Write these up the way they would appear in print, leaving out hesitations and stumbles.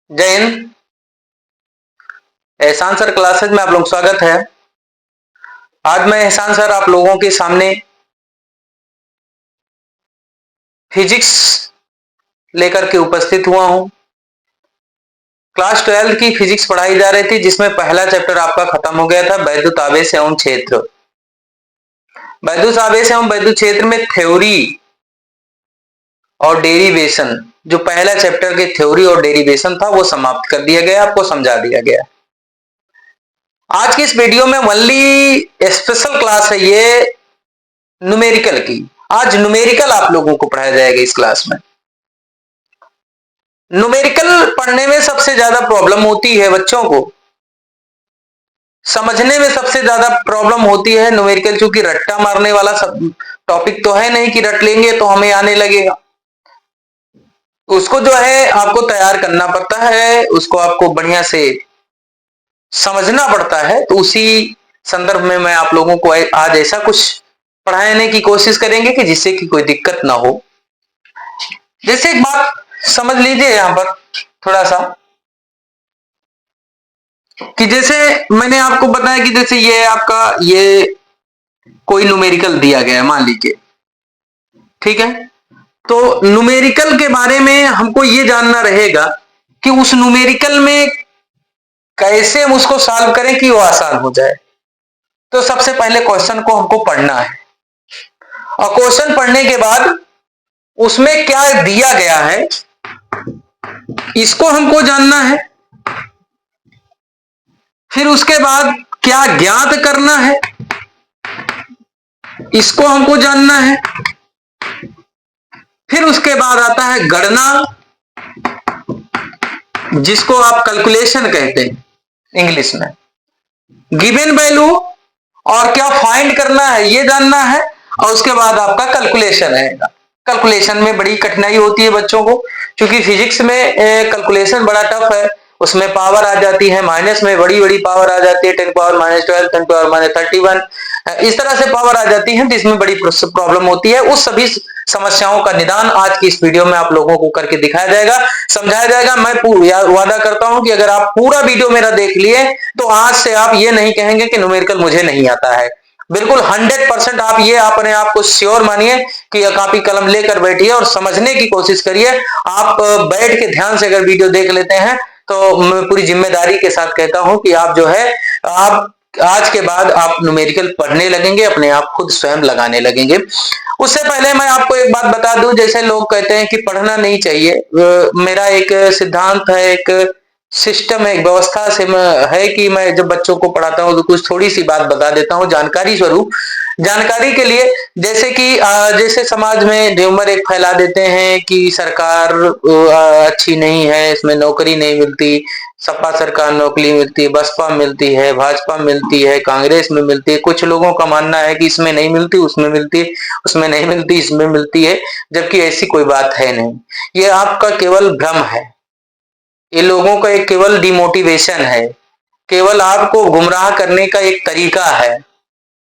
जय हिंद। एहसान sir classes में आप लोग स्वागत है। आज मैं एहसान सर आप लोगों के सामने फिजिक्स लेकर के उपस्थित हुआ हूं। क्लास 12 की फिजिक्स पढ़ाई जा रही थी, जिसमें पहला चैप्टर आपका खत्म हो गया था, वैद्युत आवेश एवं क्षेत्र। वैद्युत आवेश एवं वैद्युत क्षेत्र में थ्योरी और डेरिवेशन, जो पहला चैप्टर के थ्योरी और डेरिवेशन था वो समाप्त कर दिया गया, आपको समझा दिया गया। आज की इस वीडियो में ओनली स्पेशल क्लास है ये न्यूमेरिकल की। आज न्यूमेरिकल आप लोगों को पढ़ाया जाएगा इस क्लास में। न्यूमेरिकल पढ़ने में सबसे ज्यादा प्रॉब्लम होती है बच्चों को, समझने में सबसे ज्यादा प्रॉब्लम होती है न्यूमेरिकल, क्योंकि रट्टा मारने वाला सब टॉपिक तो है नहीं कि रट लेंगे तो हमें आने लगेगा। उसको जो है आपको तैयार करना पड़ता है, उसको आपको बढ़िया से समझना पड़ता है। तो उसी संदर्भ में मैं आप लोगों को आज ऐसा कुछ पढ़ाने की कोशिश करेंगे कि जिससे कि कोई दिक्कत ना हो। जैसे एक बात समझ लीजिए यहां पर थोड़ा सा, कि जैसे मैंने आपको बताया कि जैसे ये आपका ये कोई न्यूमेरिकल दिया गया है, मान लीजिए, ठीक है। तो न्यूमेरिकल के बारे में हमको ये जानना रहेगा कि उस न्यूमेरिकल में कैसे हम उसको सॉल्व करें कि वो आसान हो जाए। तो सबसे पहले क्वेश्चन को हमको पढ़ना है, और क्वेश्चन पढ़ने के बाद उसमें क्या दिया गया है इसको हमको जानना है। फिर उसके बाद क्या ज्ञात करना है इसको हमको जानना है। फिर उसके बाद आता है गणना, जिसको आप कैलकुलेशन कहते हैं इंग्लिश में। गिवन वैल्यू और क्या फाइंड करना है ये जानना है, और उसके बाद आपका कैलकुलेशन रहेगा। कैलकुलेशन में बड़ी कठिनाई होती है बच्चों को, क्योंकि फिजिक्स में कैलकुलेशन बड़ा टफ है। उसमें पावर आ जाती है, माइनस में बड़ी बड़ी पावर आ जाती है, 10⁻12, 10⁻31, इस तरह से पावर आ जाती है, जिसमें बड़ी प्रॉब्लम होती है। उस सभी समस्याओं का निदान आज की इस वीडियो में आप लोगों को करके दिखाया जाएगा, समझाया जाएगा। मैं वादा करता हूं कि अगर आप पूरा वीडियो मेरा देख लिए तो आज से आप ये नहीं कहेंगे कि न्यूमेरिकल मुझे नहीं आता है। बिल्कुल 100% आप ये अपने आप को श्योर मानिए कि कॉपी कलम लेकर बैठिए और समझने की कोशिश करिए। आप बैठ के ध्यान से अगर वीडियो देख लेते हैं तो मैं पूरी जिम्मेदारी के साथ कहता हूं कि आप जो है आप आज के बाद आप न्यूमेरिकल पढ़ने लगेंगे, अपने आप खुद स्वयं लगाने लगेंगे। उससे पहले मैं आपको एक बात बता दूं, जैसे लोग कहते हैं कि पढ़ना नहीं चाहिए, मेरा एक सिद्धांत है, एक सिस्टम है, एक व्यवस्था से है कि मैं जब बच्चों को पढ़ाता हूं तो कुछ थोड़ी सी बात बता देता हूं जानकारी स्वरूप, जानकारी के लिए। जैसे कि जैसे समाज में र्यूमर एक फैला देते हैं कि सरकार अच्छी नहीं है, इसमें नौकरी नहीं मिलती, सपा सरकार नौकरी मिलती है, बसपा मिलती है, भाजपा मिलती है, कांग्रेस में मिलती है। कुछ लोगों का मानना है कि इसमें नहीं मिलती, उसमें मिलती है, उसमें नहीं मिलती, इसमें मिलती है, जबकि ऐसी कोई बात है नहीं। ये आपका केवल भ्रम है, ये लोगों का एक केवल डिमोटिवेशन है, केवल आपको गुमराह करने का एक तरीका है,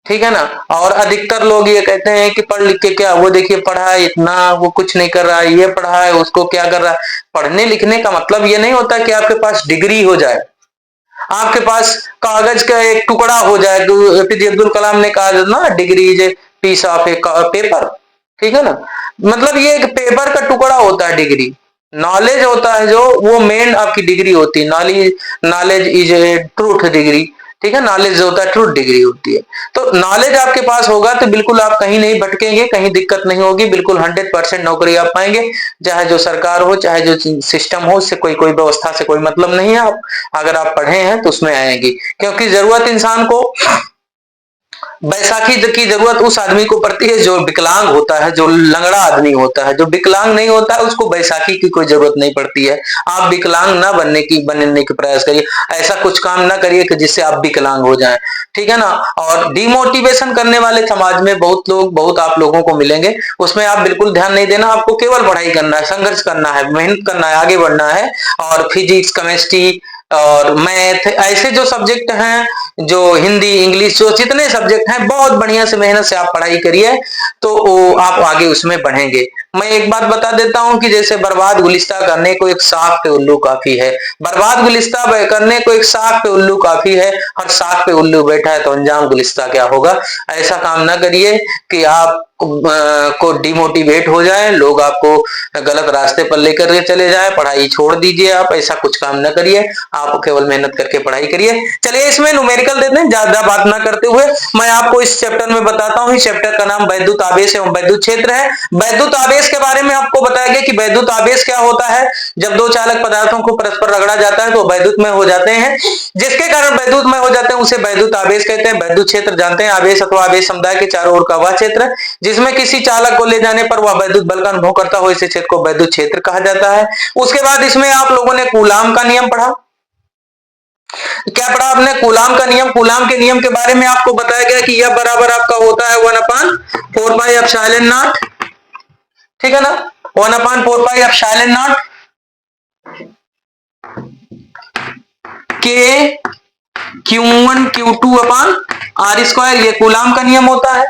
ठीक है ना। और अधिकतर लोग ये कहते हैं कि पढ़ लिख के क्या, वो देखिए पढ़ा है इतना, वो कुछ नहीं कर रहा है, ये पढ़ा है उसको क्या कर रहा है। पढ़ने लिखने का मतलब ये नहीं होता कि आपके पास डिग्री हो जाए, आपके पास कागज का एक टुकड़ा हो जाए। तो एपीजे अब्दुल कलाम ने कहा ना, degree is a piece of a paper, ठीक है ना। मतलब ये एक पेपर का टुकड़ा होता है डिग्री। नॉलेज होता है जो, वो मेन आपकी डिग्री होती है। Knowledge knowledge is a truth degree, ठीक है। नॉलेज जो होता है ट्रूथ डिग्री होती है। तो नॉलेज आपके पास होगा तो बिल्कुल आप कहीं नहीं भटकेंगे, कहीं दिक्कत नहीं होगी, बिल्कुल 100% नौकरी आप पाएंगे, चाहे जो सरकार हो, चाहे जो सिस्टम हो, उससे कोई कोई व्यवस्था से कोई मतलब नहीं है। आप अगर आप पढ़े हैं तो उसमें आएंगी, क्योंकि जरूरत इंसान को बैसाखी की जरूरत उस आदमी को पड़ती है जो विकलांग होता है, जो लंगड़ा आदमी होता है। जो विकलांग नहीं होता है उसको बैसाखी की कोई जरूरत नहीं पड़ती है। आप विकलांग ना बनने की प्रयास करिए, ऐसा कुछ काम ना करिए कि जिससे आप विकलांग हो जाएं, ठीक है ना। और डिमोटिवेशन करने वाले समाज में बहुत आप लोगों को मिलेंगे, उसमें आप बिल्कुल ध्यान नहीं देना। आपको केवल पढ़ाई करना है, संघर्ष करना है, मेहनत करना है, आगे बढ़ना है। और फिजिक्स, केमिस्ट्री और मैथ, ऐसे जो सब्जेक्ट हैं, जो हिंदी, इंग्लिश, जो जितने सब्जेक्ट हैं, बहुत बढ़िया से मेहनत से आप पढ़ाई करिए तो आप आगे उसमें बढ़ेंगे। मैं एक बात बता देता हूं कि जैसे बर्बाद गुलिस्ता करने को एक साख पे उल्लू काफी है, बर्बाद गुलिस्ता करने को एक साख पे उल्लू काफी है, हर साख पे उल्लू बैठा है तो अंजाम गुलिस्ता क्या होगा। ऐसा काम ना करिए कि आप को डिमोटिवेट हो जाए, लोग आपको गलत रास्ते पर लेकर के चले जाए, पढ़ाई छोड़ दीजिए। आप ऐसा कुछ काम न करिए, आप केवल मेहनत करके पढ़ाई करिए। चलिए इसमें न्यूमेरिकल देते हैं, ज्यादा बात ना करते हुए मैं आपको इस चैप्टर में बताता हूं। इस चैप्टर का नाम वैद्युत आवेश एवं वैद्युत क्षेत्र है। वैद्युत आवेश के बारे में आपको बताया गया कि वैद्युत आवेश क्या होता है। जब दो चालक पदार्थों को परस्पर रगड़ा जाता है तो वैद्युत में हो जाते हैं, जिसके कारण वैद्युत में हो जाते हैं उसे वैद्युत आवेश कहते हैं। वैद्युत क्षेत्र जानते हैं, आवेश अथवा आवेश समुदाय के चारों ओर का वह क्षेत्र जिसमें किसी चालक को ले जाने पर वह वैद्युत बल का अनुभव करता हो, इसे क्षेत्र को वैद्युत क्षेत्र कहा जाता है। उसके बाद इसमें आप लोगों ने कूलाम का नियम पढ़ा। क्या पढ़ा आपने? कूलाम का नियम। कूलाम के नियम के बारे में आपको बताया गया कि यह बराबर आपका होता है 1/4πε0, ठीक है ना, 1/4πε0 के Q1 Q2 अपान R², ये कूलाम का नियम होता है।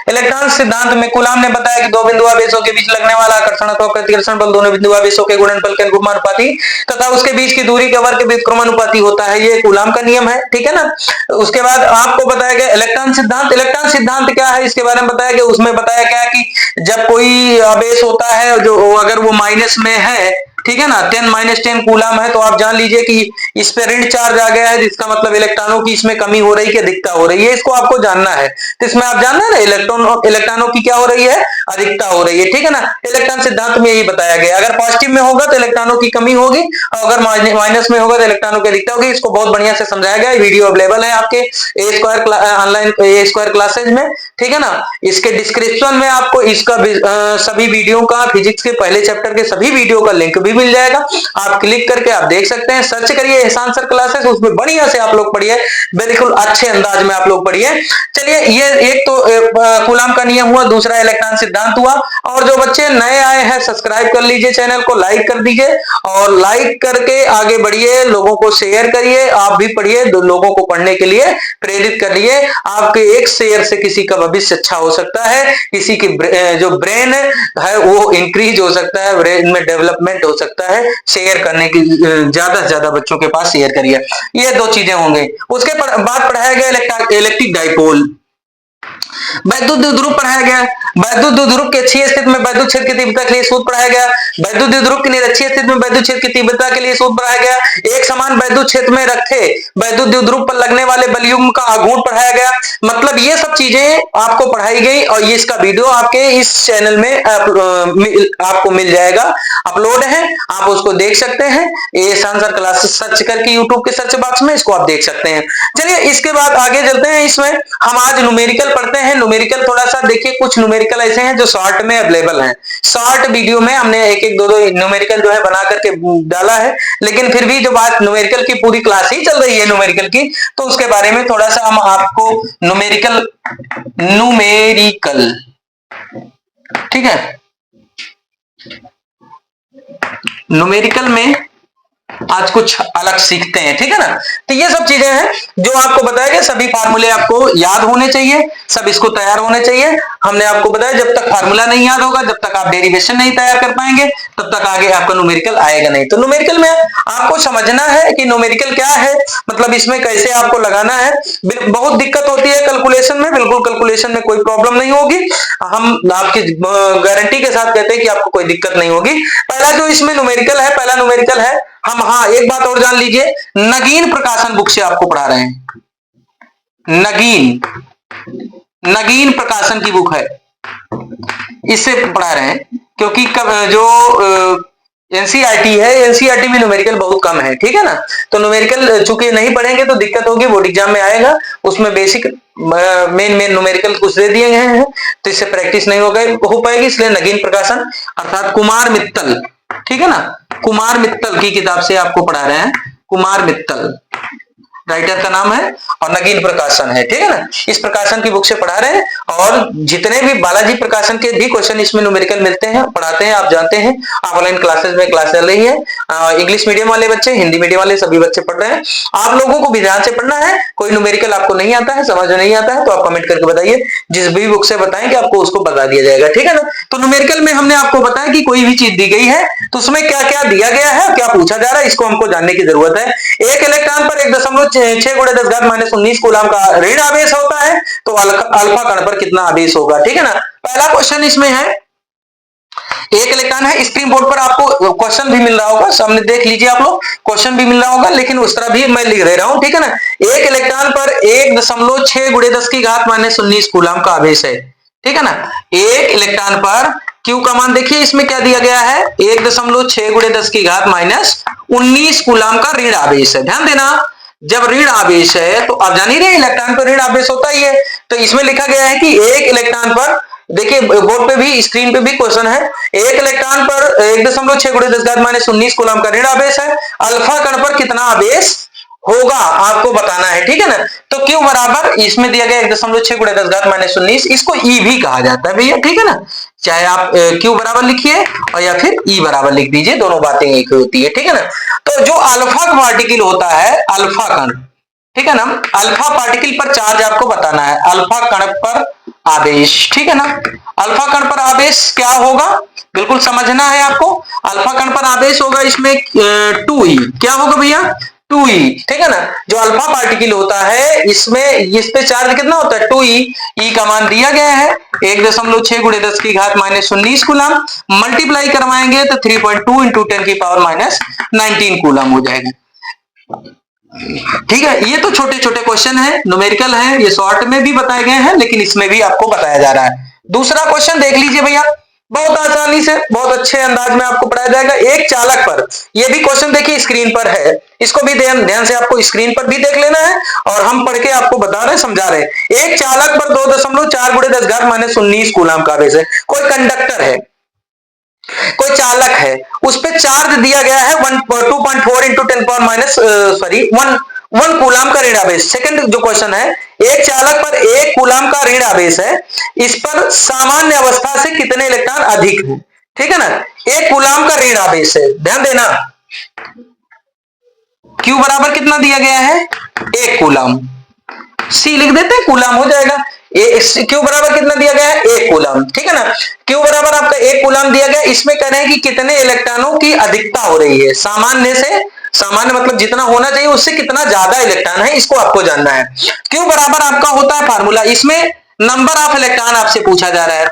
इलेक्ट्रॉन सिद्धांत में कूलाम ने बताया कि दो बिंदु आवेशों के बीच लगने वाला आकर्षण अथवा प्रतिकर्षण बल दोनों बिंदु आवेशों के गुणनफल के अनुपाती तथा उसके बीच की दूरी के वर्ग के व्युत्क्रमानुपाती होता है, ये कूलाम का नियम है, ठीक है ना। उसके बाद आपको बताया गया इलेक्ट्रॉन सिद्धांत। इलेक्ट्रॉन सिद्धांत क्या है इसके बारे में बताया गया। उसमें बताया गया कि जब कोई आवेश होता है जो अगर वो माइनस में है, ठीक है ना, 10-10 कूलाम है, तो आप जान लीजिए कि इस पे ऋण चार्ज आ गया है, जिसका मतलब इलेक्ट्रॉनों की इसमें कमी हो रही है कि अधिकता हो रही है, इसको आपको जानना है। तो इसमें आप जानना है ना, इलेक्ट्रॉनों की क्या हो रही है, अधिकता हो रही है, ठीक है ना। इलेक्ट्रॉन सिद्धांत में यही बताया गया। अगर पॉजिटिव में होगा तो इलेक्ट्रॉनों की कमी होगी, और अगर माइनस में होगा तो इलेक्ट्रॉनों की अधिकता होगी। इसको बहुत बढ़िया से समझाया गया है, वीडियो अवेलेबल है आपके ऑनलाइन A² क्लासेज में, ठीक है ना। इसके डिस्क्रिप्शन में आपको इसका सभी वीडियो का, फिजिक्स के पहले चैप्टर के सभी वीडियो का लिंक भी मिल जाएगा। आप क्लिक करके आप देख सकते हैं, सर्च करिए एहसान सर क्लासेस, उसमें बढ़िया से आप लोग पढ़िए, बिल्कुल अच्छे अंदाज में आप लोग पढ़िए। चलिए ये एक तो कूलाम का नियम हुआ, दूसरा इलेक्ट्रॉन सिद्धांत हुआ। और जो बच्चे नए आए हैं सब्सक्राइब कर लीजिए, चैनल को लाइक कर दीजिए, और लाइक करके आगे बढ़िए, लोगों को शेयर करिए, आप भी पढ़िए, लोगों को पढ़ने के लिए प्रेरित करिए। आपके एक शेयर से किसी का भविष्य अच्छा हो सकता है, किसी की जो ब्रेन है वो इंक्रीज हो सकता है, ब्रेन में डेवलपमेंट हो सकता है। शेयर करने की, ज्यादा से ज्यादा बच्चों के पास शेयर करिए, ये दो चीजें होंगी। उसके बाद पढ़ाया गया इलेक्ट्रिक डाइपोल, वैद्युत द्विध्रुव पढ़ाया गया। वैद्युत द्विध्रुव के अक्षीय स्थिति में वैद्युत क्षेत्र की तीव्रता के लिए सूत्र पढ़ाया गया। वैद्युत द्विध्रुव की निरक्षीय स्थिति में वैद्युत क्षेत्र की तीव्रता के लिए सूत्र पढ़ाया गया। एक समान वैद्युत क्षेत्र में रखे वैद्युत द्विध्रुव पर लगने वाले बलयुग्म का आघूर्ण पढ़ाया गया। मतलब ये सब चीजें आपको पढ़ाई गई, और ये इसका वीडियो आपके इस चैनल में आपको मिल जाएगा, अपलोड है, आप उसको देख सकते हैं। एहसान सर क्लासेस सर्च करके यूट्यूब के सर्च बॉक्स में इसको आप देख सकते हैं। चलिए इसके बाद आगे चलते हैं। इसमें हम आज न्यूमेरिकल पढ़ते हैं। न्यूमेरिकल थोड़ा सा देखिए, कुछ न्यूमेरिकल ऐसे हैं जो शॉर्ट में अवेलेबल हैं। शॉर्ट वीडियो में हमने एक एक दो न्यूमेरिकल जो है बना करके डाला है, लेकिन फिर भी जो बात न्यूमेरिकल की पूरी क्लास ही चल रही है न्यूमेरिकल की, तो उसके बारे में थोड़ा सा हम आपको न्यूमेरिकल ठीक है, न्यूमेरिकल में आज कुछ अलग सीखते हैं, ठीक है ना। तो ये सब चीजें हैं जो आपको बताया गया। सभी फार्मूले आपको याद होने चाहिए, सब इसको तैयार होने चाहिए। हमने आपको बताया जब तक फार्मूला नहीं याद होगा, जब तक आप डेरिवेशन नहीं तैयार कर पाएंगे, तब तक आगे आपका न्यूमेरिकल आएगा नहीं। तो न्यूमेरिकल में आपको समझना है कि न्यूमेरिकल क्या है, मतलब इसमें कैसे आपको लगाना है। बहुत दिक्कत होती है कैलकुलेशन में, बिल्कुल कैलकुलेशन में कोई प्रॉब्लम नहीं होगी, हम आपकी गारंटी के साथ कहते हैं कि आपको कोई दिक्कत नहीं होगी। पहला जो इसमें न्यूमेरिकल है, पहला न्यूमेरिकल है, हम हाँ एक बात और जान लीजिए, नगीन प्रकाशन बुक से आपको पढ़ा रहे हैं। नगीन प्रकाशन की बुक है, इससे पढ़ा रहे हैं, क्योंकि जो एनसीईआरटी है, एनसीईआरटी में न्यूमेरिकल बहुत कम है, ठीक है ना। तो न्यूमेरिकल चूंकि नहीं पढ़ेंगे तो दिक्कत होगी, बोर्ड एग्जाम में आएगा, उसमें बेसिक मेन न्यूमेरिकल कुछ दे दिए गए हैं, तो इससे प्रैक्टिस नहीं हो पाएगी। इसलिए नगीन प्रकाशन अर्थात कुमार मित्तल, ठीक है ना, कुमार मित्तल की किताब से आपको पढ़ा रहे हैं। कुमार मित्तल राइटर का नाम है और नगीन प्रकाशन है, ठीक है ना। इस प्रकाशन की बुक से पढ़ा रहे हैं और जितने भी बालाजी प्रकाशन के भी क्वेश्चन इसमें न्यूमेरिकल मिलते हैं, पढ़ाते हैं, आप जानते हैं। ऑनलाइन क्लासेस में क्लास चल रही है, इंग्लिश मीडियम वाले बच्चे, हिंदी मीडियम वाले सभी बच्चे पढ़ रहे हैं। आप लोगों को भी ध्यान से पढ़ना है। कोई न्यूमेरिकल आपको नहीं आता है, समझ नहीं आता है, तो आप कमेंट करके बताइए, जिस भी बुक से बताएंगे आपको उसको बता दिया जाएगा, ठीक है ना। तो न्यूमेरिकल में हमने आपको बताया कि कोई भी चीज दी गई है तो उसमें क्या क्या दिया गया है, क्या पूछा जा रहा है, इसको हमको जानने की जरूरत है। एक इलेक्ट्रॉन पर 1.6 × 10⁻19 कूलम का ऋण आवेश होता है, तो अल्फा कण पर कितना आवेश होगा, ठीक है ना। पहला क्वेश्चन इसमें है, एक इलेक्ट्रॉन है, स्क्रीन बोर्ड पर आपको क्वेश्चन भी मिल रहा होगा, सामने देख लीजिए आप लोग, क्वेश्चन भी मिल रहा होगा, लेकिन उस तरह भी मैं लिख दे रहा हूं, ठीक है ना। एक इलेक्ट्रॉन पर 1.6 × 10⁻19 कूलम का आवेश है, ठीक है ना। एक इलेक्ट्रॉन पर Q का मान देखिए, इसमें क्या दिया गया है, 1.6 × 10⁻19 कूलम का ऋण आवेश है। ध्यान देना, जब ऋण आवेश है तो आप जान ही रहे इलेक्ट्रॉन पर ऋण आवेश होता ही है, तो इसमें लिखा गया है कि एक इलेक्ट्रॉन पर, देखिए बोर्ड पे भी, स्क्रीन पे भी क्वेश्चन है, एक इलेक्ट्रॉन पर 1.6 × 10⁻19 कूलम का ऋण आवेश है, अल्फा कण पर कितना आवेश होगा आपको बताना है, ठीक है ना। तो Q बराबर, इसमें दिया गया 1.6 × 10⁻19, इसको E भी कहा जाता है भैया, ठीक है ना। चाहे आप Q बराबर लिखिए और या फिर E बराबर लिख दीजिए, दोनों बातें एक होती है, ठीक है ना। तो जो अल्फा पार्टिकल होता है, अल्फा कण, ठीक है ना, अल्फा पार्टिकल पर चार्ज आपको बताना है, अल्फा कण पर आवेश, ठीक है ना। अल्फा कण पर आवेश क्या होगा, बिल्कुल समझना है आपको। अल्फा कण पर आवेश होगा इसमें 2E, क्या होगा भैया, 2E, ठीक है ना। जो अल्फा पार्टिकल होता है इसमें, इस पे चार्ज कितना होता है, 2E। E का मान दिया गया है 1.6 × 10⁻19 कूलम, मल्टीप्लाई करवाएंगे तो 3.2 × 10⁻19 कूलम हो जाएगा, ठीक है। ये तो छोटे छोटे क्वेश्चन है, न्यूमेरिकल है, ये शॉर्ट में भी बताए गए हैं, लेकिन इसमें भी आपको बताया जा रहा है। दूसरा क्वेश्चन देख लीजिए भैया, बहुत आसानी से, बहुत अच्छे अंदाज में आपको पढ़ाया जाएगा। एक चालक पर, ये भी क्वेश्चन देखिए स्क्रीन पर है, इसको भी ध्यान से आपको स्क्रीन पर भी देख लेना है और हम पढ़ के आपको बता रहे हैं, समझा रहे हैं। एक चालक पर 2.4 × 10⁻19 कूलम का आवेश है। कोई कंडक्टर है, कोई चालक है, उस पर चार्ज दिया गया है 1 कूलम का ऋण आवेश। सेकंड जो क्वेश्चन है, एक चालक पर 1 कूलम का ऋण आवेश है, इस पर सामान्य अवस्था से कितने इलेक्ट्रॉन अधिक है, ठीक है ना। 1 कूलम का ऋण आवेश है, ध्यान देना। Q बराबर कितना दिया गया है, 1 कूलम, C लिख देते हैं, कूलम हो जाएगा। Q बराबर कितना दिया गया है, 1 कूलम, ठीक है ना। Q बराबर आपका 1 कूलम दिया गया, इसमें कह रहे हैं कि कितने इलेक्ट्रॉनों की अधिकता हो रही है, सामान्य से, सामान्य मतलब जितना होना चाहिए उससे कितना ज्यादा इलेक्ट्रॉन है, इसको आपको जानना है। Q बराबर आपका होता है फार्मूला, इसमें नंबर ऑफ इलेक्ट्रॉन आपसे पूछा जा रहा है,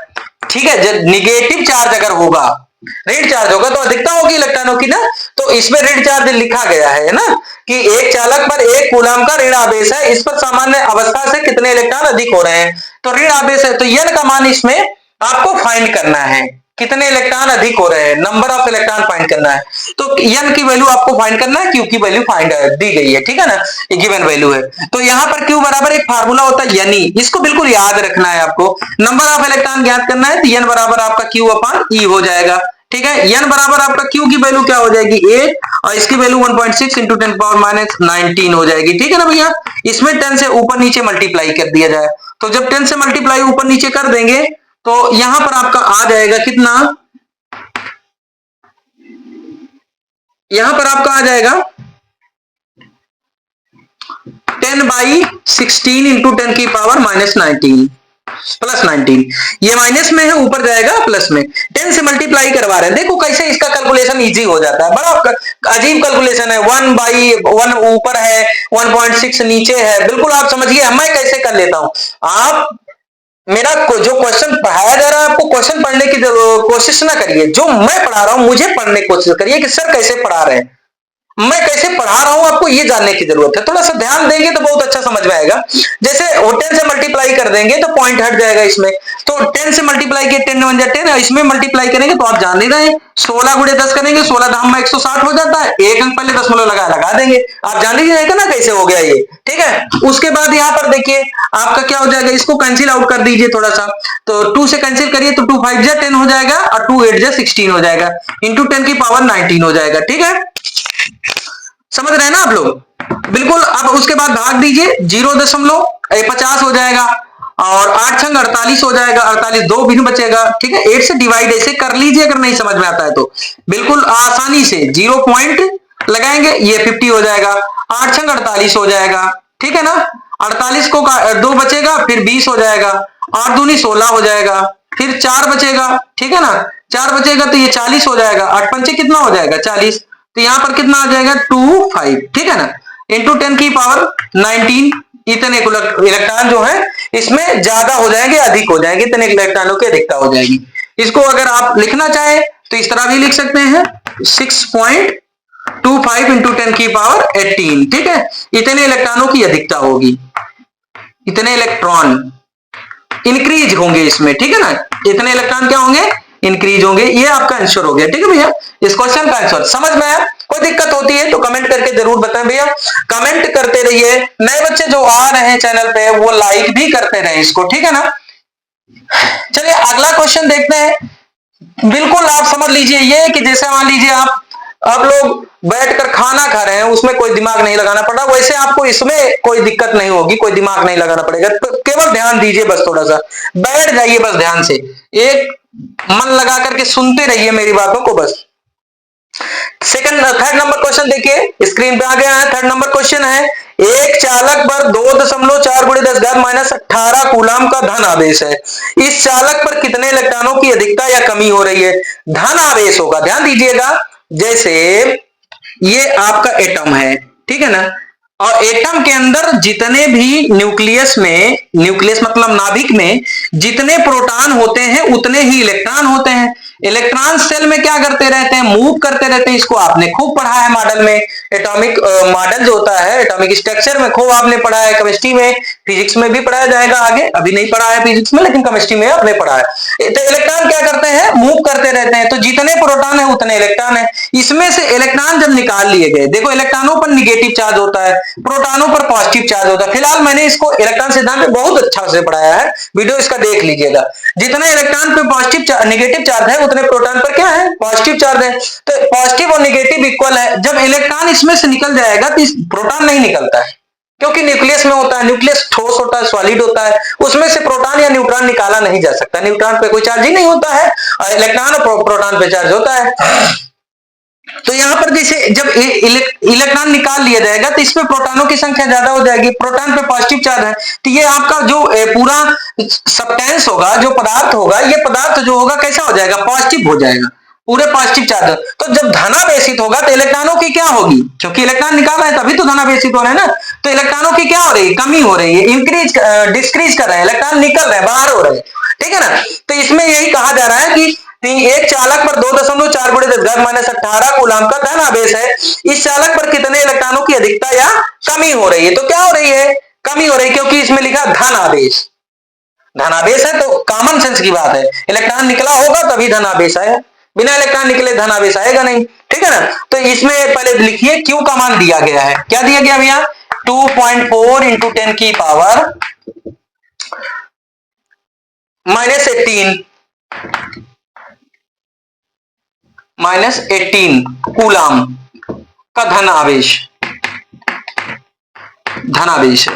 ठीक है। जब निगेटिव चार्ज अगर होगा, ऋण चार्ज होगा तो अधिकता होगी इलेक्ट्रॉनों की ना, तो इसमें ऋण चार्ज लिखा गया है ना, कि एक चालक पर 1 कूलम का ऋण आवेश है, इस पर सामान्य अवस्था से कितने इलेक्ट्रॉन अधिक हो रहे हैं, तो ऋण आवेश है, तो N का मान इसमें आपको फाइंड करना है, कितने इलेक्ट्रॉन अधिक हो रहे हैं, नंबर ऑफ इलेक्ट्रॉन फाइंड करना है। तो N की वैल्यू आपको फाइंड करना है, Q की वैल्यू फाइंड दी गई है, ठीक है ना, ये गिवन वैल्यू है। तो यहाँ पर Q बराबर एक फार्मूला होता है यानी, इसको बिल्कुल याद रखना है आपको, नंबर ऑफ इलेक्ट्रॉन ज्ञात करना है, तो N बराबर आपका Q/E हो जाएगा, ठीक है। N बराबर आपका Q की वैल्यू क्या हो जाएगी, 8 और इसकी वैल्यू 1.6 × 10⁻19 हो जाएगी, ठीक है ना भैया। इसमें 10 से ऊपर नीचे मल्टीप्लाई कर दिया जाए, तो जब 10 से मल्टीप्लाई ऊपर नीचे कर देंगे तो यहां पर आपका आ जाएगा कितना, यहां पर आपका आ जाएगा 10/16 × 10⁻19 प्लस 19, ये माइनस में है, ऊपर जाएगा प्लस में, 10 से मल्टीप्लाई करवा रहे हैं। देखो कैसे इसका कैलकुलेशन इजी हो जाता है, बड़ा अजीब कैलकुलेशन है, 1/1 ऊपर है, 1.6 नीचे है, बिल्कुल आप समझिए मैं कैसे कर लेता हूं। आप मेरा जो क्वेश्चन पढ़ाया जा रहा है, आपको क्वेश्चन पढ़ने की कोशिश ना करिए, जो मैं पढ़ा रहा हूं मुझे पढ़ने की कोशिश करिए कि सर कैसे पढ़ा रहे हैं, मैं कैसे पढ़ा रहा हूं, आपको ये जानने की जरूरत है। थोड़ा सा ध्यान देंगे तो बहुत अच्छा समझ में आएगा। जैसे 10 से मल्टीप्लाई कर देंगे तो पॉइंट हट जाएगा इसमें, तो 10 से मल्टीप्लाई किए 10 1 10, इसमें मल्टीप्लाई करेंगे तो आप जान ही रहे हैं, 16 × 10 करेंगे, 16×160 हो जाता है, एक अंक पहले दशमलव लगा देंगे, आप जान लीजिए ना कैसे हो गया ये, ठीक है। उसके बाद यहाँ पर देखिए आपका क्या हो जाएगा, इसको कैंसिल आउट कर दीजिए थोड़ा सा, तो 2 से कैंसिल करिए तो 2 5 10 हो जाएगा और 2 8 16 हो जाएगा, इंटू 10⁻19 हो जाएगा, ठीक है। समझ रहे हैं ना आप लोग, बिल्कुल अब उसके बाद भाग दीजिए 0.50 हो जाएगा और 8 छंग 48 हो जाएगा, 48 2 भी बचेगा, ठीक है। 8 से डिवाइड ऐसे कर लीजिए अगर नहीं समझ में आता है तो, बिल्कुल आसानी से 0 पॉइंट लगाएंगे, ये 50 हो जाएगा, 8 छंग 48 हो जाएगा, ठीक है ना। 48 को 2 बचेगा, फिर 20 हो जाएगा, 8 दूनी 16 हो जाएगा, फिर 4 बचेगा, ठीक है ना। 4 बचेगा तो ये 40 हो जाएगा, 8 पंचे कितना हो जाएगा 40, तो यहां पर कितना आ जाएगा 25, ठीक है ना, इंटू 10 की पावर 19। इतने इलेक्ट्रॉन जो है इसमें ज्यादा हो जाएंगे, अधिक हो जाएंगे, इतने इलेक्ट्रॉनों की अधिकता हो जाएगी। इसको अगर आप लिखना चाहे तो इस तरह भी लिख सकते हैं 6.25 इंटू 10 की पावर 18, ठीक है। इतने इलेक्ट्रॉनों की अधिकता होगी, इतने इलेक्ट्रॉन इंक्रीज होंगे इसमें, ठीक है ना। इतने इलेक्ट्रॉन क्या होंगे, इंक्रीज होंगे। ये आपका आंसर हो गया, ठीक है भैया। इस क्वेश्चन का आंसर समझ में आया? कोई दिक्कत होती है तो कमेंट करके जरूर बताएं भैया, कमेंट करते रहिए। नए बच्चे जो आ रहे हैं चैनल पे वो लाइक भी करते रहे इसको, ठीक है ना। चलिए अगला क्वेश्चन देखते हैं। बिल्कुल आप समझ लीजिए ये कि जैसे मान लीजिए आप लोग बैठकर खाना खा रहे हैं, उसमें कोई दिमाग नहीं लगाना पड़ रहा, वैसे आपको इसमें कोई दिक्कत नहीं होगी, कोई दिमाग नहीं लगाना पड़ेगा, तो केवल ध्यान दीजिए बस, थोड़ा सा बैठ जाइए बस, ध्यान से एक मन लगा करके सुनते रहिए मेरी बातों को बस। थर्ड नंबर क्वेश्चन देखिए स्क्रीन पे आ गया है। थर्ड नंबर क्वेश्चन है, एक चालक पर 2.4 × 10⁻18 कूलाम का धन आवेश है, इस चालक पर कितने इलेक्ट्रॉनों की अधिकता या कमी हो रही है? धन आवेश होगा, ध्यान दीजिएगा। जैसे ये आपका एटम है, ठीक है ना, और एटम के अंदर जितने भी न्यूक्लियस में, न्यूक्लियस मतलब नाभिक में जितने प्रोटॉन होते हैं उतने ही इलेक्ट्रॉन होते हैं। इलेक्ट्रॉन सेल में क्या करते रहते हैं, मूव करते रहते हैं। इसको आपने खूब पढ़ा है मॉडल में, एटॉमिक मॉडल जो होता है एटॉमिक स्ट्रक्चर में खूब आपने पढ़ा है, केमिस्ट्री में, फिजिक्स में भी पढ़ाया जाएगा आगे, अभी नहीं पढ़ा है फिजिक्स में लेकिन केमिस्ट्री में आपने पढ़ा है। तो इलेक्ट्रॉन क्या करते हैं, मूव करते रहते हैं, तो जितने प्रोटॉन है उतने इलेक्ट्रॉन है। इसमें से इलेक्ट्रॉन जब निकाल लिए गए, देखो इलेक्ट्रॉनों पर निगेटिव चार्ज होता है, प्रोटॉनों पर पॉजिटिव चार्ज होता है। फिलहाल मैंने इसको इलेक्ट्रॉन सिद्धांत में बहुत अच्छा से पढ़ाया है, वीडियो इसका देख लीजिएगा। जितने इलेक्ट्रॉन पे पॉजिटिव निगेटिव चार्ज है उतने प्रोटॉन पर क्या है, पॉजिटिव चार्ज है। तो पॉजिटिव और निगेटिव इक्वल है। जब इलेक्ट्रॉन इसमें से निकल जाएगा तो प्रोटॉन नहीं निकलता है, क्योंकि न्यूक्लियस में होता है, न्यूक्लियस ठोस होता है, सॉलिड होता है, उसमें से प्रोटॉन या न्यूट्रॉन निकाला नहीं जा सकता। न्यूट्रॉन पे कोई चार्ज ही नहीं होता है और इलेक्ट्रॉन और प्रोटॉन पे चार्ज होता है। तो यहां पर जैसे जब इलेक्ट्रॉन निकाल लिया जाएगा तो इसमें प्रोटॉनों की संख्या ज्यादा हो जाएगी, प्रोटॉन पे पॉजिटिव चार्ज है, तो ये आपका जो पूरा सब्सटेंस होगा, जो पदार्थ होगा, ये पदार्थ जो होगा कैसा हो जाएगा, पॉजिटिव हो जाएगा, पूरे पॉजिटिव चार्ज। तो जब धनावेशित होगा तो इलेक्ट्रॉनों की क्या होगी, क्योंकि इलेक्ट्रॉन निकाला है तभी तो धनावेशित हो रहे हैं ना, तो इलेक्ट्रॉनों की क्या हो रही है, कमी हो रही है, इंक्रीज डिस्क्रीज कर रहे हैं, इलेक्ट्रॉन निकल रहे हैं, बाहर हो रहे हैं, ठीक है ना। तो इसमें यही कहा जा रहा है कि एक चालक पर 2.4 × 10⁻18 कूलाम का धन आवेश है, इस चालक पर कितने इलेक्ट्रॉनों की अधिकता या कमी हो रही है? तो क्या हो रही है, कमी हो रही है, क्योंकि इसमें लिखा धन आवेश। धन आवेश है तो कॉमन सेंस की बात है, इलेक्ट्रॉन निकला होगा तभी धन आवेश आया, बिना इलेक्ट्रॉन निकले धन आवेश आएगा नहीं, ठीक है ना। तो इसमें पहले लिखिए क्यू का मान दिया गया है, क्या दिया गया भैया, 2.4 × 10 की पावर -18 कूलाम का धन आवेश, धनावेश है।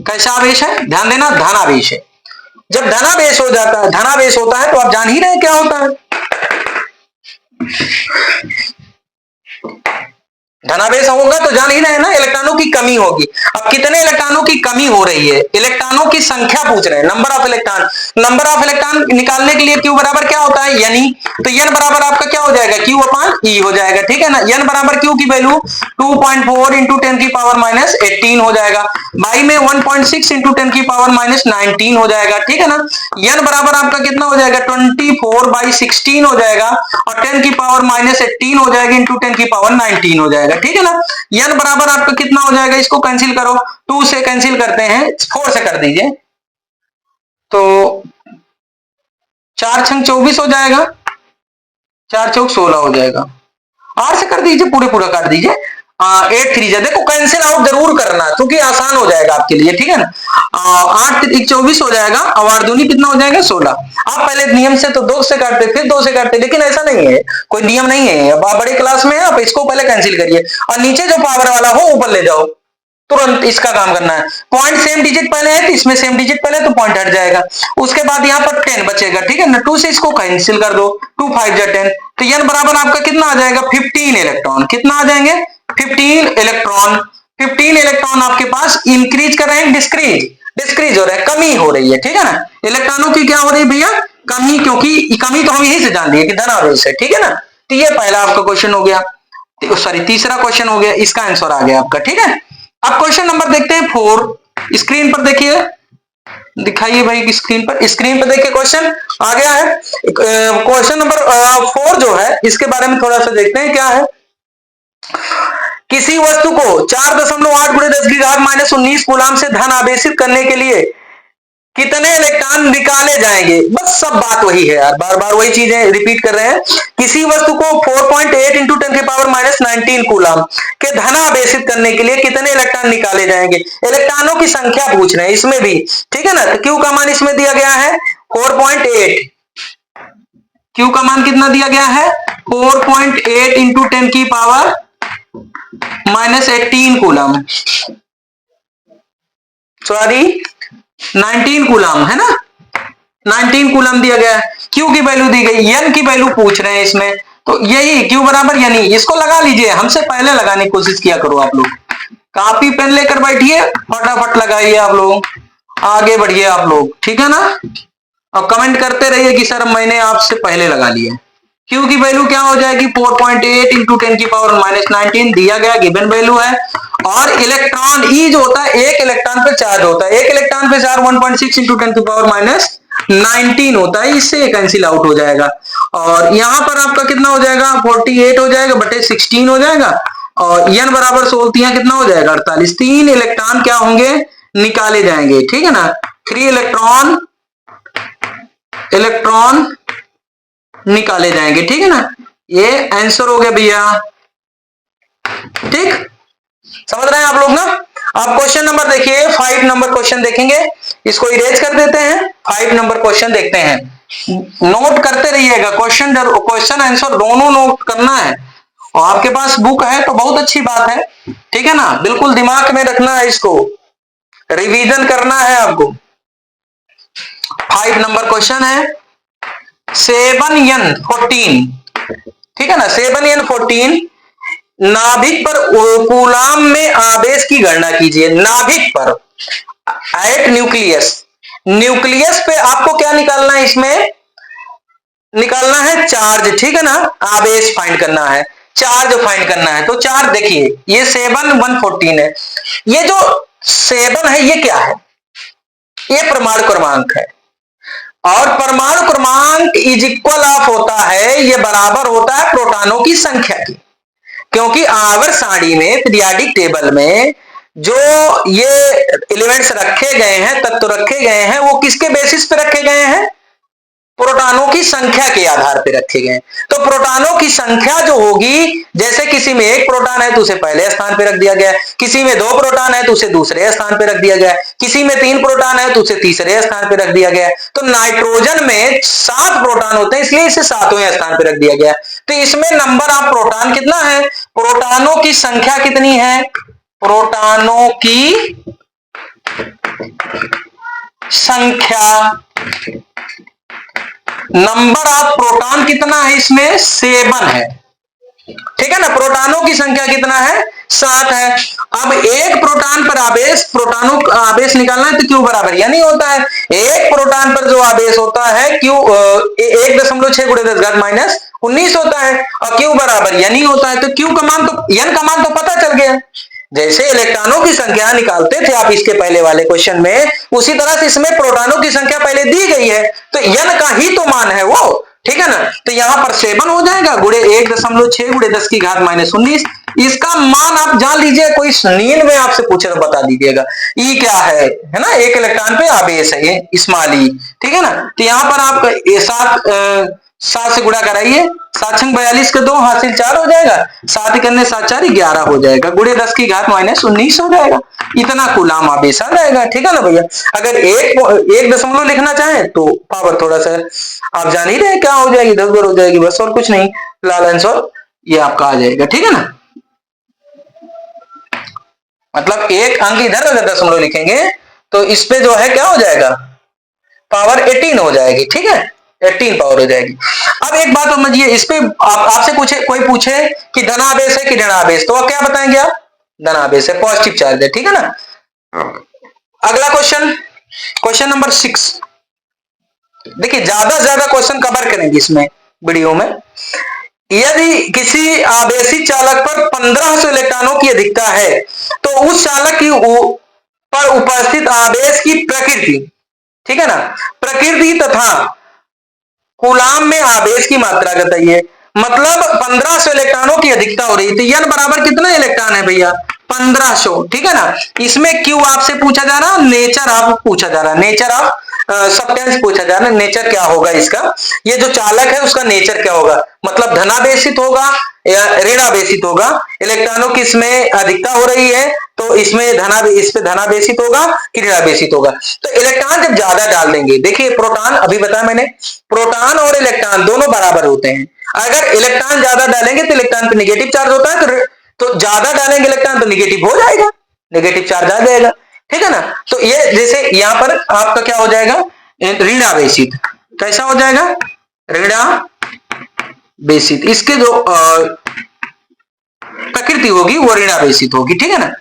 कैसा आवेश है, ध्यान देना, धनावेश है। जब धनावेश हो जाता है, धनावेश होता है तो आप जान ही रहे क्या होता है, धनावेश होगा तो जान ही रहे ना, इलेक्ट्रॉनों की कमी होगी। अब कितने इलेक्ट्रॉनों की कमी हो रही है, इलेक्ट्रॉनों की संख्या पूछ रहे हैं, number of electron. Number of electron निकालने के लिए क्यू बराबर क्या होता है, यानी, तो एन बराबर आपका क्या हो जाएगा, क्यू अपॉन ई हो जाएगा, ठीक है ना। एन बराबर क्यू की वैल्यू 2.4 × 10 की पावर -18 हो जाएगा, बाई में 1.6 × 10 की पावर -19 हो जाएगा, ठीक है ना। एन बराबर आपका कितना हो जाएगा, 24/16 हो जाएगा, और 10 की पावर -18 हो जाएगी इंटू 10 की पावर 19 हो जाएगा, ठीक है ना। n बराबर आपका कितना हो जाएगा, इसको कैंसिल करो, 2 से कैंसिल करते हैं, 4 से कर दीजिए, तो 4 छंग 24 हो जाएगा, 4 चौक 16 हो जाएगा, 8 से कर दीजिए, पूरा कर दीजिए, 8 3 देखो कैंसिल आउट जरूर करना क्योंकि आसान हो जाएगा आपके लिए, ठीक है ना। 8 3 24 हो जाएगा, और 8 दूनी कितना हो जाएगा 16। आप पहले नियम से तो 2 से काटते, फिर 2 से काटते, लेकिन ऐसा नहीं है, कोई नियम नहीं है। अब आप बड़ी क्लास में है, आप इसको पहले कैंसिल करिए और नीचे जो पावर वाला हो ऊपर ले जाओ, तुरंत इसका काम करना है। पॉइंट सेम डिजिट पहले है तो इसमें सेम डिजिट पहले तो पॉइंट हट जाएगा। उसके बाद यहाँ पर 10 बचेगा, ठीक है ना, 2 से इसको कैंसिल कर दो, 2 5 जा 10, तो n बराबर आपका कितना आ जाएगा 15 इलेक्ट्रॉन। कितना आ जाएंगे 15 इलेक्ट्रॉन। 15 इलेक्ट्रॉन आपके पास इंक्रीज कर रहे हैं, डिस्क्रीज हो रहा है, कमी हो रही है, ठीक है ना। इलेक्ट्रॉनों की क्या हो रही है भैया, कमी, क्योंकि कमी तो हम यही से जान लिए कि धनावेश है, ठीक है ना। तो ये पहला आपका क्वेश्चन हो गया, सॉरी तीसरा क्वेश्चन हो गया, इसका आंसर आ गया आपका, ठीक है। अब क्वेश्चन नंबर देखते हैं 4। स्क्रीन पर देखिए, दिखाइए भाई की स्क्रीन पर देखिए क्वेश्चन आ गया है। क्वेश्चन नंबर 4 जो है इसके बारे में थोड़ा सा देखते हैं क्या है। किसी वस्तु को 4.8 × 10⁻⁻19 कूलाम से धन आवेशित करने के लिए कितने इलेक्ट्रॉन निकाले जाएंगे। बस सब बात वही है यार, बार बार वही चीजें रिपीट कर रहे हैं। किसी वस्तु को 4.8 × 10⁻⁻19 कूलाम के धन आवेशित करने के लिए कितने इलेक्ट्रॉन निकाले जाएंगे। इलेक्ट्रॉनों की संख्या पूछ रहे हैं इसमें भी, ठीक है ना। तो क्यू का मान इसमें दिया गया है 4.8, क्यू का मान कितना दिया गया है 4.8 × 10⁻⁻18 कूलाम, सॉरी 19 कूलाम है ना, 19 कूलाम दिया गया है। क्यू की वैल्यू दी गई, एन की वैल्यू पूछ रहे हैं इसमें, तो यही क्यू बराबर यानी इसको लगा लीजिए, हमसे पहले लगाने की कोशिश किया करो आप लोग। कॉपी पेन लेकर बैठिए, फटाफट लगाइए आप लोग, आगे बढ़िए आप लोग, ठीक है ना। और कमेंट करते रहिए कि सर मैंने आपसे पहले लगा लिया। क्यू की वैल्यू क्या हो जाएगी 4.8 × 10⁻⁻19 दिया गया, गिवन वैल्यू है। और इलेक्ट्रॉन ई जो होता है, एक इलेक्ट्रॉन पे चार्ज होता है, एक इलेक्ट्रॉन पे चार्ज 1.6 × 10⁻⁻19 होता है, इससे कैंसिल आउट हो जाएगा। और यहां पर आपका कितना हो जाएगा 48 हो जाएगा बटे 16 हो जाएगा, और n बराबर 16 कितना हो जाएगा 48। 3 इलेक्ट्रॉन क्या होंगे निकाले जाएंगे, ठीक है ना। 3 इलेक्ट्रॉन निकाले जाएंगे, ठीक है ना। ये आंसर हो गया भैया, ठीक, समझ रहे हैं आप लोग ना। आप क्वेश्चन नंबर देखिए 5 नंबर क्वेश्चन देखेंगे, इसको इरेज कर देते हैं। 5 नंबर क्वेश्चन देखते हैं, नोट करते रहिएगा, क्वेश्चन आंसर दोनों नोट करना है। और आपके पास बुक है तो बहुत अच्छी बात है, ठीक है ना, बिल्कुल दिमाग में रखना है, इसको रिवीजन करना है आपको। 5 नंबर क्वेश्चन है 7n14, ठीक है ना, 7n14 नाभिक पर कूलाम में आवेश की गणना कीजिए। नाभिक पर एट न्यूक्लियस, न्यूक्लियस पे आपको क्या निकालना है, इसमें निकालना है चार्ज, ठीक है ना, आवेश फाइंड करना है, चार्ज फाइंड करना है। तो चार्ज देखिए ये 7 114 है, ये जो 7 है ये क्या है, ये परमाणु क्रमांक है, और परमाणु क्रमांक इज इक्वल ऑफ होता है, ये बराबर होता है प्रोटॉनों की संख्या की। क्योंकि आवर्त सारणी में पीरियाडिक टेबल में जो ये एलिमेंट्स रखे गए हैं, तत्व रखे गए हैं, वो किसके बेसिस पे रखे गए हैं, प्रोटॉनों की संख्या के आधार पे रखे गए। तो प्रोटॉनों की संख्या जो होगी, जैसे किसी में 1 प्रोटॉन है तो उसे पहले स्थान पे रख दिया गया, किसी में 2 प्रोटॉन है तो उसे दूसरे स्थान पे रख दिया गया, किसी में 3 प्रोटॉन है तो उसे तीसरे स्थान पे रख दिया गया। तो नाइट्रोजन में 7 प्रोटॉन होते हैं, इसलिए इसे 7वें स्थान पे रख दिया गया। तो इसमें नंबर ऑफ प्रोटॉन कितना है, प्रोटॉनों की संख्या कितनी है, प्रोटॉनों की संख्या, नंबर ऑफ प्रोटॉन कितना है इसमें 7 है, ठीक है ना। प्रोटॉनों की संख्या कितना है 7 है। अब एक प्रोटॉन पर आवेश, प्रोटॉनों का आवेश निकालना है तो क्यू बराबर यानी होता है, एक प्रोटॉन पर जो आवेश होता है क्यू 1.6 × 10⁻⁻19 होता है, और क्यू बराबर यानी होता है। तो क्यू का मान तो n का मान तो पता चल गया, जैसे इलेक्ट्रॉनों की संख्या निकालते थे आप इसके पहले वाले क्वेश्चन में, उसी तरह से इसमें प्रोटॉनों की संख्या पहले दी गई है, तो n का ही तो मान है वो, ठीक है ना। तो यहां पर 7 हो जाएगा गुणे 1.6 × 10⁻⁻19, इसका मान आप जान लीजिए, कोई नील में आपसे पूछे तो बता दीजिएगा ई क्या है ना, एक इलेक्ट्रॉन पे आवेश है ये स्मॉल ई, ठीक है ना। तो यहां पर आप 7 से गुणा कराइए, 7 × 42 के 2 हासिल 4 हो जाएगा, 7 करने 7 4 11 हो जाएगा, गुणे 10⁻⁻19 हो जाएगा, इतना कूलाम आवेश आ जाएगा, ठीक है ना भैया। अगर एक दशमलव लिखना चाहें तो पावर थोड़ा सा आप जान ही रहे क्या हो जाएगी, 10 बार हो जाएगी, बस और कुछ नहीं, लाल आंसर ये आपका आ जाएगा, ठीक है ना। मतलब एक अंक इधर अगर दशमलव लिखेंगे तो इस पे जो है क्या हो जाएगा, पावर 18 हो जाएगी, ठीक है, 18 पावर हो जाएगी। अब एक बात समझिए, इस पे आपसे पूछे, कोई पूछे कि धनावेश है कि ऋणावेश, तो क्या बताएंगे आप, धनावेश है, पॉजिटिव चार्ज है, ठीक है ना। अगला क्वेश्चन, क्वेश्चन नंबर 6। देखिए ज्यादा से ज्यादा क्वेश्चन कवर करेंगे इसमें वीडियो में। यदि किसी आवेशित चालक पर 1500 इलेक्ट्रॉनों की अधिकता है तो उस चालक की पर उपस्थित आवेश की प्रकृति, ठीक है ना, प्रकृति तथा कूलाम में आवेश की मात्रा बताइए। मतलब 1500 इलेक्ट्रॉनों की अधिकता हो रही है, तो n बराबर कितना इलेक्ट्रॉन है भैया, 1500, ठीक है ना। इसमें Q आपसे पूछा जा रहा है, नेचर ऑफ पूछा जा रहा है, नेचर ऑफ सब्सटेंस पूछा जा रहा है, नेचर क्या होगा इसका, ये जो चालक है उसका नेचर क्या होगा, मतलब धनावेशित होगा या ऋणावेशित होगा। इलेक्ट्रॉनों की इसमें अधिकता हो रही है तो इसमें इस पे धनावेशित होगा कि ऋणावेशित होगा। तो इलेक्ट्रॉन जब ज्यादा डाल देंगे, देखिए प्रोटॉन अभी बताया मैंने, प्रोटॉन और इलेक्ट्रॉन दोनों बराबर होते हैं। अगर इलेक्ट्रॉन ज्यादा डालेंगे तो इलेक्ट्रॉन पे निगेटिव चार्ज होता है, तो ज्यादा डालेंगे इलेक्ट्रॉन तो निगेटिव हो जाएगा, निगेटिव चार्ज आ जाएगा, ठीक है ना। तो ये जैसे यहां पर आपका क्या हो जाएगा, ऋणावेशित, कैसा हो जाएगा, ऋणावेशित, इसके जो प्रकृति होगी वो ऋणावेशित होगी, ठीक है ना।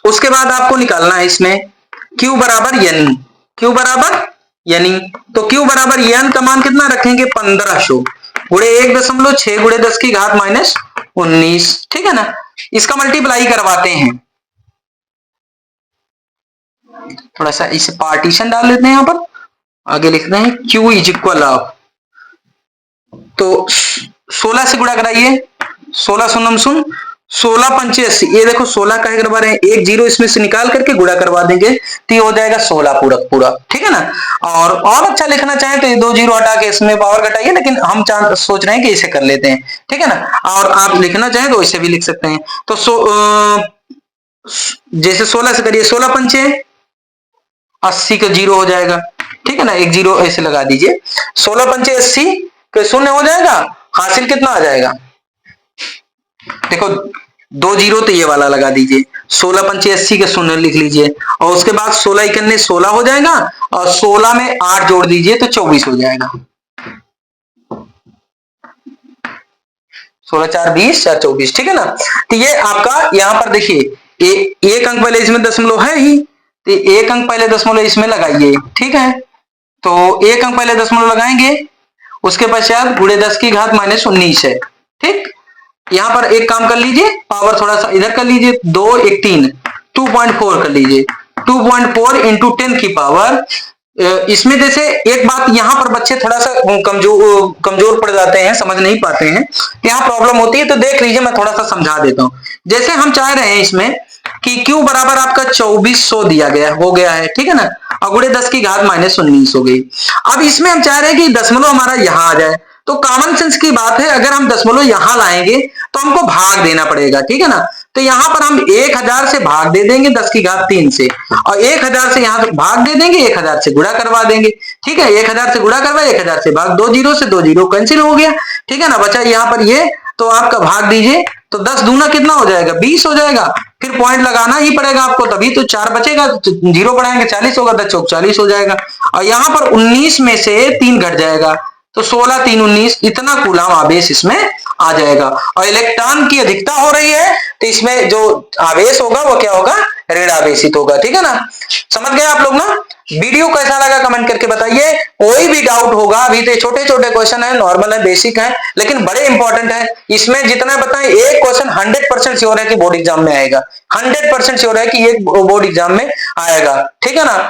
उसके बाद आपको निकालना है इसमें Q बराबर यानी, Q बराबर यानी, तो Q बराबर n का मान कितना रखेंगे, 1500 गुणे 1.6 गुणे 10 की घात -19, ठीक है ना। इसका मल्टीप्लाई करवाते हैं, थोड़ा सा इसे पार्टीशन डाल लेते हैं, यहां पर आगे लिखते हैं Q इज इक्वल ऑफ, तो 16 से गुणा कराइए, 16 शून्य शून्य, 16 पंचे 80, ये देखो 16 का करवा रहे हैं, एक जीरो इसमें से निकाल करके गुणा करवा देंगे तो ये हो जाएगा 16 पूरा पूरा, ठीक है ना। और अच्छा लिखना चाहें तो ये 2 जीरो हटा के इसमें पावर घटाइए, लेकिन हम सोच रहे हैं कि इसे कर लेते हैं, ठीक है ना। और आप लिखना चाहें तो इसे भी लिख सकते हैं। तो जैसे 16 से करिए, 16 पंचे 80 का जीरो हो जाएगा, ठीक है ना, एक जीरो ऐसे लगा दीजिए, 16 पंचे 80 का शून्य हो जाएगा, हासिल कितना आ जाएगा, देखो 2 जीरो तो ये वाला लगा दीजिए, 16 पंचे 80 के शून्य लिख लीजिए, और उसके बाद 16 इकन्ने 16 हो जाएगा, और 16 में 8 जोड़ दीजिए तो 24 हो जाएगा, 16 4 20 4 24, ठीक है ना। तो ये आपका यहां पर देखिए एक अंक पहले इसमें दशमलव है ही, तो एक अंक पहले दशमलव इसमें लगाइए, ठीक है। तो एक अंक पहले दशमलव लगाएंगे, उसके पश्चात गुणे 10 की घात -19 है, ठीक। यहां पर एक काम कर लीजिए, पावर थोड़ा सा इधर कर लीजिए, 2 1 3 2.4 कर लीजिए, 2.4 इंटू 10 की पावर। इसमें जैसे एक बात यहां पर बच्चे थोड़ा सा कमजोर पड़ जाते हैं, समझ नहीं पाते हैं, यहां प्रॉब्लम होती है, तो देख लीजिए मैं थोड़ा सा समझा देता हूं। जैसे हम चाह रहे हैं इसमें कि Q बराबर आपका 2400 दिया गया हो गया है, ठीक है ना, और गुणे 10 की घात -19 हो गई। अब इसमें हम चाह रहे हैं कि दशमलव हमारा यहां आ जाए, तो कॉमन सेंस की बात है, अगर हम दशमलव यहां लाएंगे तो हमको भाग देना पड़ेगा, ठीक है ना। तो यहां पर हम 1000 से भाग दे देंगे 10 की घात 3 से, और 1000 से यहां भाग दे देंगे, 1000 से गुणा करवा देंगे, ठीक है। 1000 से गुणा करवा, 1000 से भाग, 2 जीरो से 2 जीरो कैंसिल हो गया, ठीक है ना। बचा यहाँ पर ये, तो आपका भाग दीजिए, तो 10 दूना कितना हो जाएगा, 20 हो जाएगा, फिर पॉइंट लगाना ही पड़ेगा आपको, तभी तो 4 बचेगा, जीरो बढ़ाएंगे 40 होगा, 10 चौक 40 हो जाएगा, और यहां पर 19 में से 3 घट जाएगा, तो 16 3 19, इतना कूलाम आवेश इसमें आ जाएगा। और इलेक्ट्रॉन की अधिकता हो रही है तो इसमें जो आवेश होगा वो क्या होगा, ऋणावेशित होगा, ठीक है ना। समझ गए आप लोग ना। वीडियो कैसा लगा कमेंट करके बताइए, कोई भी डाउट होगा, अभी तो छोटे छोटे क्वेश्चन है, नॉर्मल है, बेसिक है, लेकिन बड़े इंपॉर्टेंट है। इसमें जितना बताएं, एक क्वेश्चन 100% श्योर है कि बोर्ड एग्जाम में आएगा, 100% श्योर है कि ये बोर्ड एग्जाम में आएगा, ठीक है ना।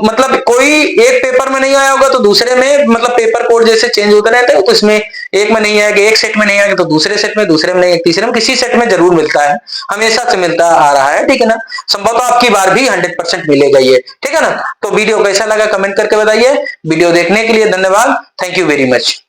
मतलब कोई एक पेपर में नहीं आया होगा तो दूसरे में, मतलब पेपर कोड जैसे चेंज होते रहते हैं, तो इसमें एक में नहीं आएगा, एक सेट में नहीं आएगा तो दूसरे सेट में, दूसरे में नहीं, तीसरे में, किसी सेट में जरूर मिलता है, हमेशा से मिलता आ रहा है, ठीक है ना। संभवतः आपकी बार भी 100% मिलेगा ये, ठीक है ना। तो वीडियो कैसा लगा कमेंट करके बताइए। वीडियो देखने के लिए धन्यवाद, थैंक यू वेरी मच।